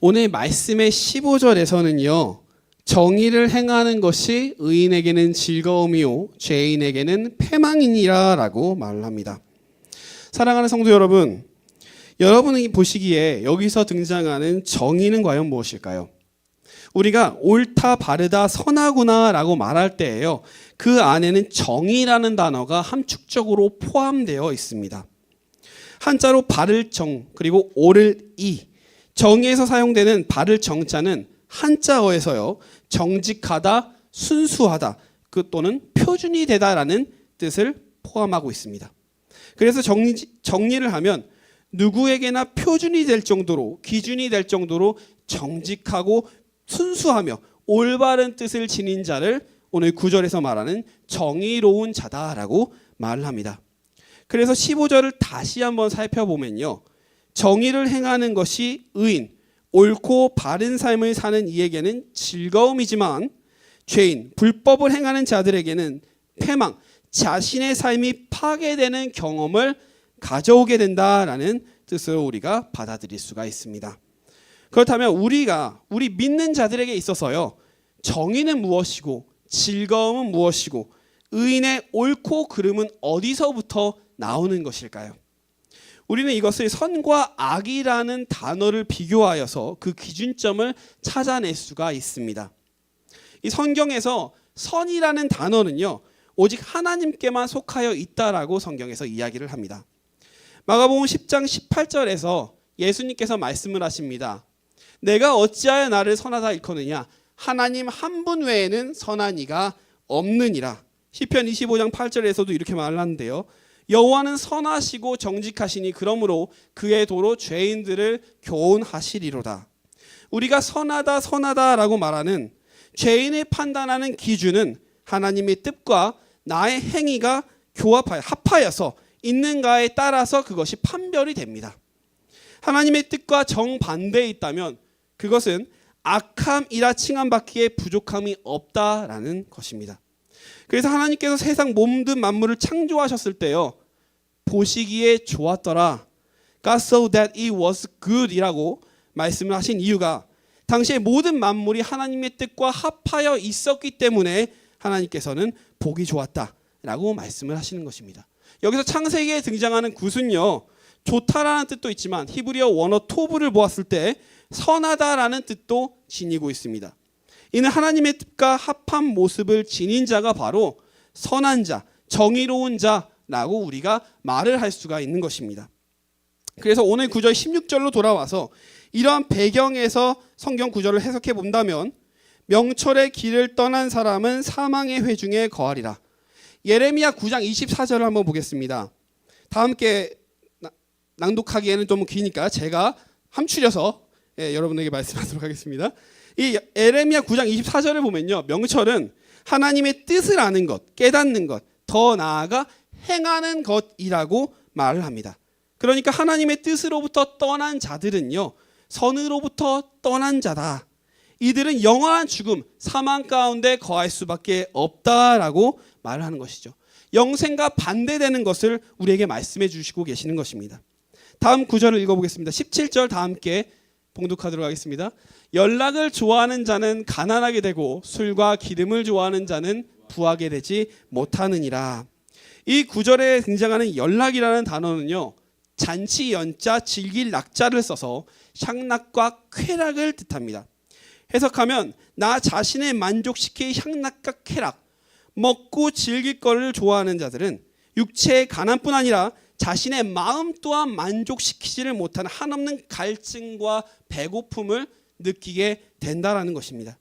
오늘 말씀의 15절에서는요. 정의를 행하는 것이 의인에게는 즐거움이요 죄인에게는 패망이니라 라고 말을 합니다. 사랑하는 성도 여러분, 여러분이 보시기에 여기서 등장하는 정의는 과연 무엇일까요? 우리가 옳다, 바르다, 선하구나 라고 말할 때에요, 그 안에는 정의라는 단어가 함축적으로 포함되어 있습니다. 한자로 바를 정, 그리고 옳을 이. 정의에서 사용되는 바를 정자는 한자어에서요, 정직하다, 순수하다, 또는 표준이 되다라는 뜻을 포함하고 있습니다. 그래서 정리를 하면 누구에게나 표준이 될 정도로, 기준이 될 정도로 정직하고 순수하며 올바른 뜻을 지닌 자를 오늘 9절에서 말하는 정의로운 자다라고 말을 합니다. 그래서 15절을 다시 한번 살펴보면요, 정의를 행하는 것이 의인, 옳고 바른 삶을 사는 이에게는 즐거움이지만 죄인, 불법을 행하는 자들에게는 패망, 자신의 삶이 파괴되는 경험을 가져오게 된다라는 뜻으로 우리가 받아들일 수가 있습니다. 그렇다면 우리 믿는 자들에게 있어서요, 정의는 무엇이고 즐거움은 무엇이고 의인의 옳고 그름은 어디서부터 나오는 것일까요? 우리는 이것을 선과 악이라는 단어를 비교하여서 그 기준점을 찾아낼 수가 있습니다. 이 성경에서 선이라는 단어는요, 오직 하나님께만 속하여 있다라고 성경에서 이야기를 합니다. 마가복음 10장 18절에서 예수님께서 말씀을 하십니다. 내가 어찌하여 나를 선하다 일컫느냐? 하나님 한 분 외에는 선한 이가 없느니라. 시편 25장 8절에서도 이렇게 말을 하는데요, 여호와는 선하시고 정직하시니 그러므로 그의 도로 죄인들을 교훈하시리로다. 우리가 선하다라고 말하는 죄인을 판단하는 기준은 하나님의 뜻과 나의 행위가 합하여서 있는가에 따라서 그것이 판별이 됩니다. 하나님의 뜻과 정반대에 있다면 그것은 악함이라 칭함받기에 부족함이 없다라는 것입니다. 그래서 하나님께서 세상 모든 만물을 창조하셨을 때요, 보시기에 좋았더라, God saw that it was good 이라고 말씀을 하신 이유가 당시에 모든 만물이 하나님의 뜻과 합하여 있었기 때문에 하나님께서는 보기 좋았다라고 말씀을 하시는 것입니다. 여기서 창세기에 등장하는 굿은요, 좋다라는 뜻도 있지만 히브리어 원어 토브를 보았을 때 선하다라는 뜻도 지니고 있습니다. 이는 하나님의 뜻과 합한 모습을 지닌 자가 바로 선한 자, 정의로운 자라고 우리가 말을 할 수가 있는 것입니다. 그래서 오늘 9절 16절로 돌아와서 이러한 배경에서 성경 구절을 해석해 본다면 명철의 길을 떠난 사람은 사망의 회중에 거하리라. 예레미야 9장 24절을 한번 보겠습니다. 다 함께 낭독하기에는 좀 기니까 제가 함추려서 여러분에게 말씀하도록 하겠습니다. 이 예레미야 9장 24절을 보면요, 명철은 하나님의 뜻을 아는 것, 깨닫는 것, 더 나아가 행하는 것이라고 말을 합니다. 그러니까 하나님의 뜻으로부터 떠난 자들은요, 선으로부터 떠난 자다. 이들은 영원한 죽음, 사망 가운데 거할 수밖에 없다라고 말을 하는 것이죠. 영생과 반대되는 것을 우리에게 말씀해 주시고 계시는 것입니다. 다음 구절을 읽어보겠습니다. 17절 다 함께 봉독하도록 하겠습니다. 연락을 좋아하는 자는 가난하게 되고 술과 기름을 좋아하는 자는 부하게 되지 못하느니라. 이 구절에 등장하는 연락이라는 단어는요, 잔치 연자 즐길 낙자를 써서 향락과 쾌락을 뜻합니다. 해석하면 나 자신을 만족시킬 향락과 쾌락, 먹고 즐길 것을 좋아하는 자들은 육체의 가난뿐 아니라 자신의 마음 또한 만족시키지를 못하는 한없는 갈증과 배고픔을 느끼게 된다라는 것입니다.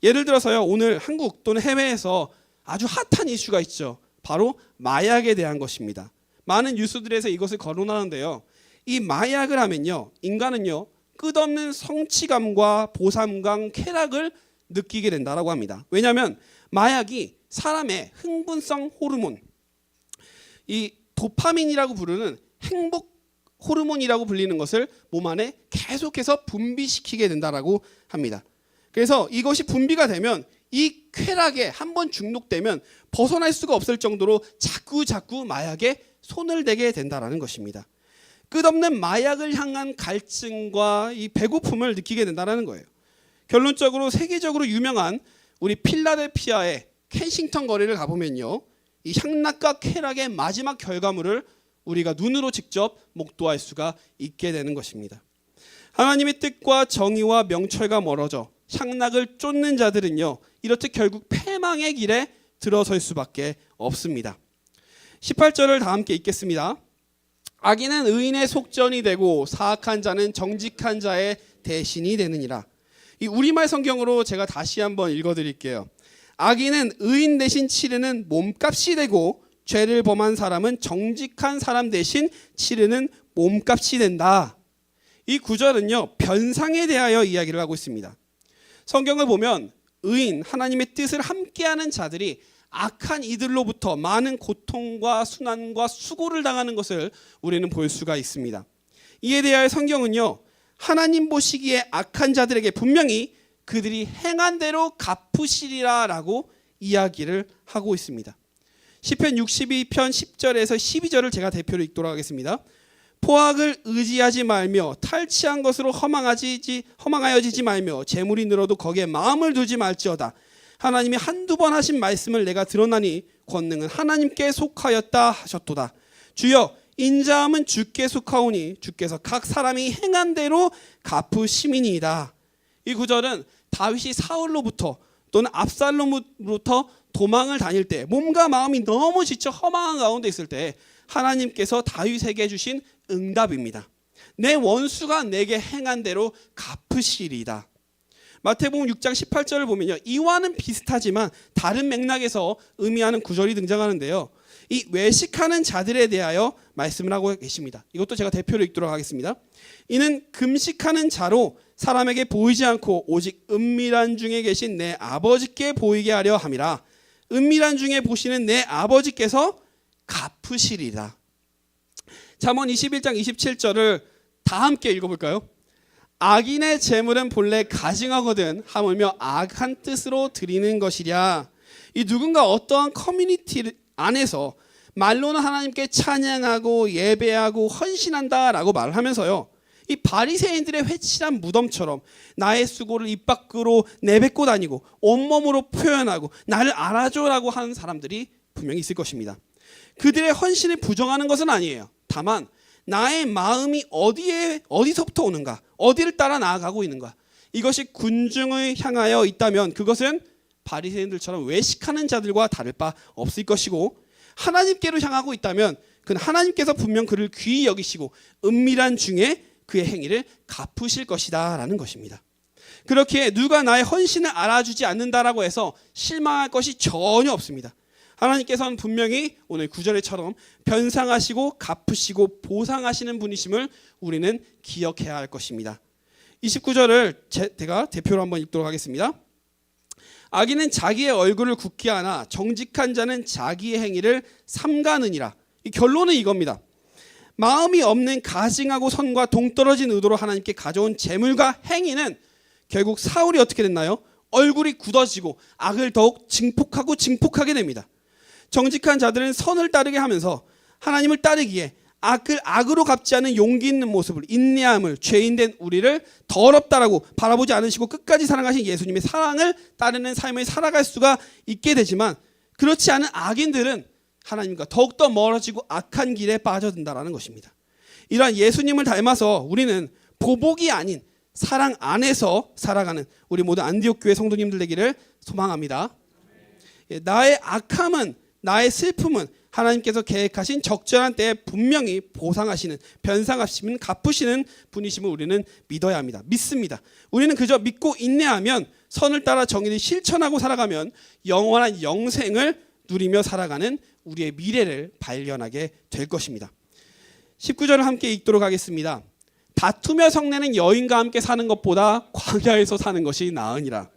예를 들어서요, 오늘 한국 또는 해외에서 아주 핫한 이슈가 있죠. 바로 마약에 대한 것입니다. 많은 뉴스들에서 이것을 거론하는데요, 이 마약을 하면요, 인간은요 끝없는 성취감과 보상감, 쾌락을 느끼게 된다라고 합니다. 왜냐하면 마약이 사람의 흥분성 호르몬, 이 도파민이라고 부르는 행복 호르몬이라고 불리는 것을 몸 안에 계속해서 분비시키게 된다라고 합니다. 그래서 이것이 분비가 되면 이 쾌락에 한번 중독되면 벗어날 수가 없을 정도로 자꾸 마약에 손을 대게 된다라는 것입니다. 끝없는 마약을 향한 갈증과 이 배고픔을 느끼게 된다는 거예요. 결론적으로 세계적으로 유명한 우리 필라델피아의 켄싱턴 거리를 가보면요, 이 향락과 쾌락의 마지막 결과물을 우리가 눈으로 직접 목도할 수가 있게 되는 것입니다. 하나님의 뜻과 정의와 명철과 멀어져 향락을 쫓는 자들은요, 이렇듯 결국 패망의 길에 들어설 수밖에 없습니다. 18절을 다 함께 읽겠습니다. 악인은 의인의 속전이 되고 사악한 자는 정직한 자의 대신이 되느니라. 이 우리말 성경으로 제가 다시 한번 읽어드릴게요. 악인은 의인 대신 치르는 몸값이 되고 죄를 범한 사람은 정직한 사람 대신 치르는 몸값이 된다. 이 구절은요, 변상에 대하여 이야기를 하고 있습니다. 성경을 보면 의인, 하나님의 뜻을 함께하는 자들이 악한 이들로부터 많은 고통과 순환과 수고를 당하는 것을 우리는 볼 수가 있습니다. 이에 대하여 성경은요, 하나님 보시기에 악한 자들에게 분명히 그들이 행한 대로 갚으시리라 라고 이야기를 하고 있습니다. 시편 62편 10절에서 12절을 제가 대표로 읽도록 하겠습니다. 포악을 의지하지 말며 탈취한 것으로 허망하여지지 말며 재물이 늘어도 거기에 마음을 두지 말지어다. 하나님이 한두 번 하신 말씀을 내가 들었나니 권능은 하나님께 속하였다 하셨도다. 주여, 인자함은 주께 속하오니 주께서 각 사람이 행한 대로 갚으심이니이다. 이 구절은 다윗이 사울로부터 또는 압살롬으로부터 도망을 다닐 때 몸과 마음이 너무 지쳐 허망한 가운데 있을 때 하나님께서 다윗에게 주신 응답입니다. 내 원수가 내게 행한 대로 갚으시리이다. 마태복음 6장 18절을 보면요, 이와는 비슷하지만 다른 맥락에서 의미하는 구절이 등장하는데요, 이 외식하는 자들에 대하여 말씀을 하고 계십니다. 이것도 제가 대표로 읽도록 하겠습니다. 이는 금식하는 자로 사람에게 보이지 않고 오직 은밀한 중에 계신 내 아버지께 보이게 하려 함이라. 은밀한 중에 보시는 내 아버지께서 갚으시리라. 잠언 21장 27절을 다 함께 읽어볼까요? 악인의 재물은 본래 가증하거든 하물며 악한 뜻으로 드리는 것이랴. 이 누군가 어떠한 커뮤니티 안에서 말로는 하나님께 찬양하고 예배하고 헌신한다라고 말하면서요, 이 바리새인들의 회칠한 무덤처럼 나의 수고를 입 밖으로 내뱉고 다니고 온몸으로 표현하고 나를 알아줘라고 하는 사람들이 분명히 있을 것입니다. 그들의 헌신을 부정하는 것은 아니에요. 다만 나의 마음이 어디서부터 오는가, 어디를 따라 나아가고 있는가, 이것이 군중을 향하여 있다면 그것은 바리새인들처럼 외식하는 자들과 다를 바 없을 것이고, 하나님께로 향하고 있다면 그는 하나님께서 분명 그를 귀히 여기시고 은밀한 중에 그의 행위를 갚으실 것이다 라는 것입니다. 그렇게 누가 나의 헌신을 알아주지 않는다라고 해서 실망할 것이 전혀 없습니다. 하나님께서는 분명히 오늘 9절에처럼 변상하시고 갚으시고 보상하시는 분이심을 우리는 기억해야 할 것입니다. 29절을 제가 대표로 한번 읽도록 하겠습니다. 악인은 자기의 얼굴을 굳게 하나 정직한 자는 자기의 행위를 삼가느니라. 이 결론은 이겁니다. 마음이 없는 가증하고 선과 동떨어진 의도로 하나님께 가져온 재물과 행위는 결국 사울이 어떻게 됐나요? 얼굴이 굳어지고 악을 더욱 증폭하게 됩니다. 정직한 자들은 선을 따르게 하면서 하나님을 따르기에 악을 악으로 갚지 않은 용기 있는 모습을, 인내함을, 죄인된 우리를 더럽다라고 바라보지 않으시고 끝까지 사랑하신 예수님의 사랑을 따르는 삶을 살아갈 수가 있게 되지만, 그렇지 않은 악인들은 하나님과 더욱더 멀어지고 악한 길에 빠져든다는 것입니다. 이러한 예수님을 닮아서 우리는 보복이 아닌 사랑 안에서 살아가는 우리 모든 안디옥 교회 성도님들 되기를 소망합니다. 나의 악함은, 나의 슬픔은 하나님께서 계획하신 적절한 때에 분명히 보상하시는, 변상하시는, 갚으시는 분이심을 우리는 믿어야 합니다. 믿습니다. 우리는 그저 믿고 인내하면, 선을 따라 정의를 실천하고 살아가면 영원한 영생을 누리며 살아가는 우리의 미래를 발견하게 될 것입니다. 19절을 함께 읽도록 하겠습니다. 다투며 성내는 여인과 함께 사는 것보다 광야에서 사는 것이 나으니라.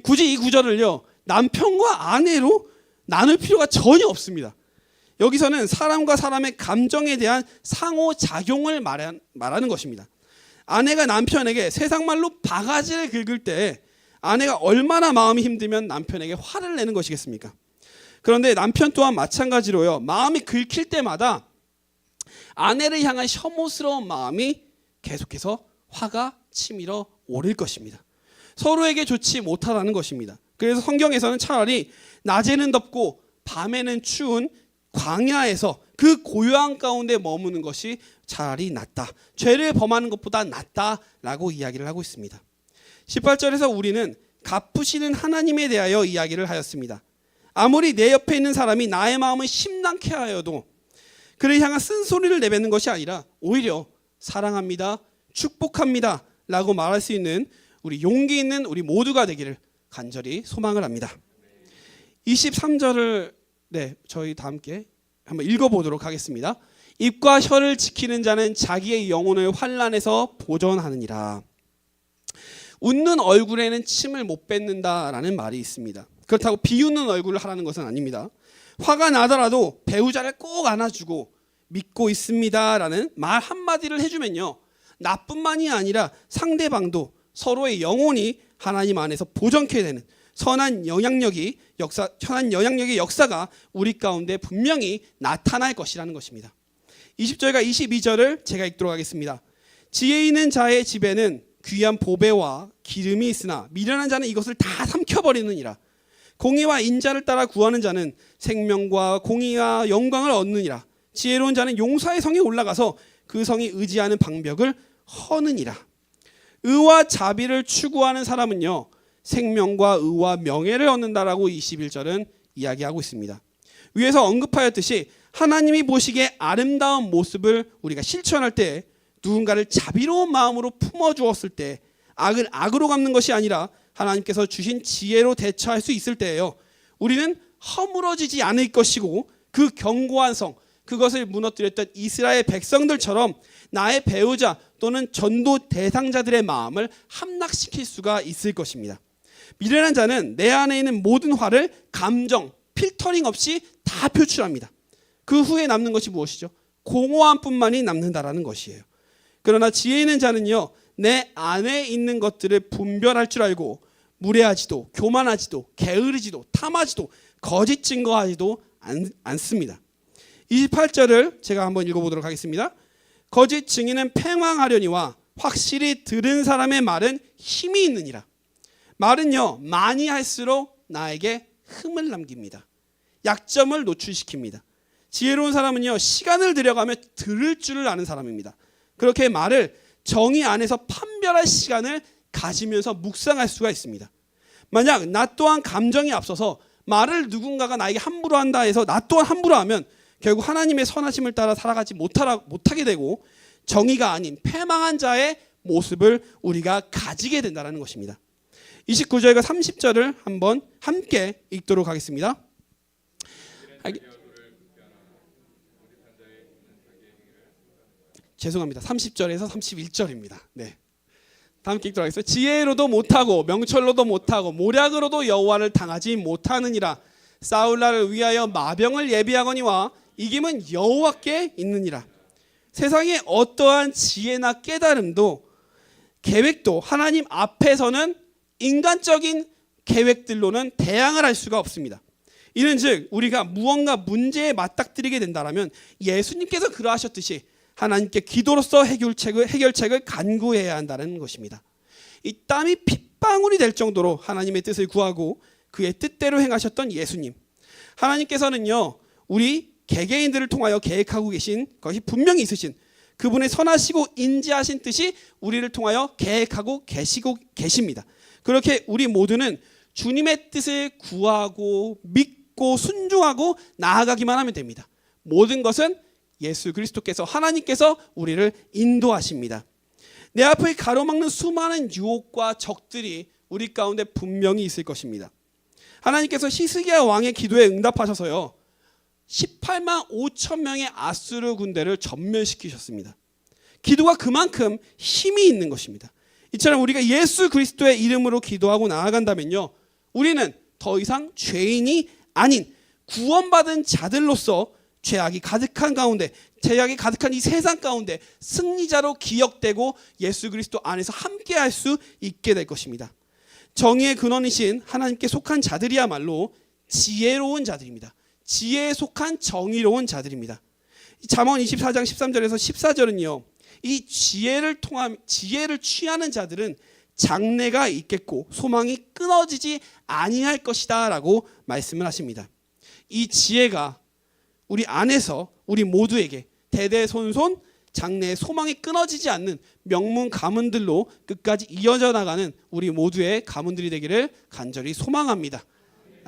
굳이 이 구절을요, 남편과 아내로 나눌 필요가 전혀 없습니다. 여기서는 사람과 사람의 감정에 대한 상호작용을 말하는 것입니다. 아내가 남편에게 세상 말로 바가지를 긁을 때 아내가 얼마나 마음이 힘들면 남편에게 화를 내는 것이겠습니까? 그런데 남편 또한 마찬가지로요, 마음이 긁힐 때마다 아내를 향한 혐오스러운 마음이 계속해서 화가 치밀어 오를 것입니다. 서로에게 좋지 못하다는 것입니다. 그래서 성경에서는 차라리 낮에는 덥고 밤에는 추운 광야에서 그 고요한 가운데 머무는 것이 차라리 낫다. 죄를 범하는 것보다 낫다라고 이야기를 하고 있습니다. 18절에서 우리는 갚으시는 하나님에 대하여 이야기를 하였습니다. 아무리 내 옆에 있는 사람이 나의 마음을 심란케 하여도 그를 향한 쓴소리를 내뱉는 것이 아니라 오히려 사랑합니다, 축복합니다 라고 말할 수 있는 우리 용기 있는 우리 모두가 되기를 간절히 소망을 합니다. 23절을 저희 다 함께 한번 읽어보도록 하겠습니다. 입과 혀를 지키는 자는 자기의 영혼을 환난에서 보전하느니라. 웃는 얼굴에는 침을 못 뱉는다라는 말이 있습니다. 그렇다고 비웃는 얼굴을 하라는 것은 아닙니다. 화가 나더라도 배우자를 꼭 안아주고 믿고 있습니다라는 말 한마디를 해주면요, 나뿐만이 아니라 상대방도 서로의 영혼이 하나님 안에서 보존케 되는 선한 영향력의 역사가 우리 가운데 분명히 나타날 것이라는 것입니다. 20절과 22절을 제가 읽도록 하겠습니다. 지혜 있는 자의 집에는 귀한 보배와 기름이 있으나 미련한 자는 이것을 다 삼켜버리느니라. 공의와 인자를 따라 구하는 자는 생명과 공의와 영광을 얻느니라. 지혜로운 자는 용사의 성에 올라가서 그 성이 의지하는 방벽을 허느니라. 의와 자비를 추구하는 사람은요, 생명과 의와 명예를 얻는다라고 21절은 이야기하고 있습니다. 위에서 언급하였듯이 하나님이 보시기에 아름다운 모습을 우리가 실천할 때, 누군가를 자비로운 마음으로 품어주었을 때, 악을 악으로 갚는 것이 아니라 하나님께서 주신 지혜로 대처할 수 있을 때예요, 우리는 허물어지지 않을 것이고 그 견고한 성, 그것을 무너뜨렸던 이스라엘 백성들처럼 나의 배우자 또는 전도 대상자들의 마음을 함락시킬 수가 있을 것입니다. 미련한 자는 내 안에 있는 모든 화를 감정, 필터링 없이 다 표출합니다. 그 후에 남는 것이 무엇이죠? 공허함뿐만이 남는다라는 것이에요. 그러나 지혜 있는 자는요, 내 안에 있는 것들을 분별할 줄 알고 무례하지도 교만하지도 게으르지도 탐하지도 거짓 증거하지도 않습니다. 28절을 제가 한번 읽어보도록 하겠습니다. 거짓 증인은 팽황하려니와 확실히 들은 사람의 말은 힘이 있느니라. 말은요, 많이 할수록 나에게 흠을 남깁니다. 약점을 노출시킵니다. 지혜로운 사람은요, 시간을 들여가며 들을 줄을 아는 사람입니다. 그렇게 말을 정의 안에서 판별할 시간을 가지면서 묵상할 수가 있습니다. 만약 나 또한 감정이 앞서서 말을 누군가가 나에게 함부로 한다 해서 나 또한 함부로 하면 결국 하나님의 선하심을 따라 살아가지 못하게 되고 정의가 아닌 패망한 자의 모습을 우리가 가지게 된다는 것입니다. 29절과 30절을 한번 함께 읽도록 하겠습니다. 죄송합니다. 30절에서 31절입니다. 네. 다 함께 읽도록 하겠습니다. 지혜로도 못하고 명철로도 못하고 모략으로도 여호와를 당하지 못하느니라. 싸울 날을 위하여 마병을 예비하거니와 이김은 여호와께 있느니라. 세상에 어떠한 지혜나 깨달음도 계획도 하나님 앞에서는 인간적인 계획들로는 대항을 할 수가 없습니다. 이는즉 우리가 무언가 문제에 맞닥뜨리게 된다면 예수님께서 그러하셨듯이 하나님께 기도로서 해결책을 간구해야 한다는 것입니다. 이 땀이 핏방울이 될 정도로 하나님의 뜻을 구하고 그의 뜻대로 행하셨던 예수님, 하나님께서는요, 우리 개개인들을 통하여 계획하고 계신 것이 분명히 있으신 그분의 선하시고 인지하신 뜻이 우리를 통하여 계획하고 계시고 계십니다. 그렇게 우리 모두는 주님의 뜻을 구하고 믿고 순종하고 나아가기만 하면 됩니다. 모든 것은 예수 그리스도께서, 하나님께서 우리를 인도하십니다. 내 앞을 가로막는 수많은 유혹과 적들이 우리 가운데 분명히 있을 것입니다. 하나님께서 히스기야 왕의 기도에 응답하셔서요, 18만 5천 명의 아수르 군대를 전멸시키셨습니다. 기도가 그만큼 힘이 있는 것입니다. 이처럼 우리가 예수 그리스도의 이름으로 기도하고 나아간다면요, 우리는 더 이상 죄인이 아닌 구원받은 자들로서 죄악이 가득한 가운데, 죄악이 가득한 이 세상 가운데 승리자로 기억되고 예수 그리스도 안에서 함께할 수 있게 될 것입니다. 정의의 근원이신 하나님께 속한 자들이야말로 지혜로운 자들입니다. 지혜에 속한 정의로운 자들입니다. 잠언 24장 13절에서 14절은요. 이 지혜를 취하는 자들은 장래가 있겠고 소망이 끊어지지 아니할 것이다라고 말씀을 하십니다. 이 지혜가 우리 안에서 우리 모두에게 대대손손 장래의 소망이 끊어지지 않는 명문 가문들로 끝까지 이어져 나가는 우리 모두의 가문들이 되기를 간절히 소망합니다.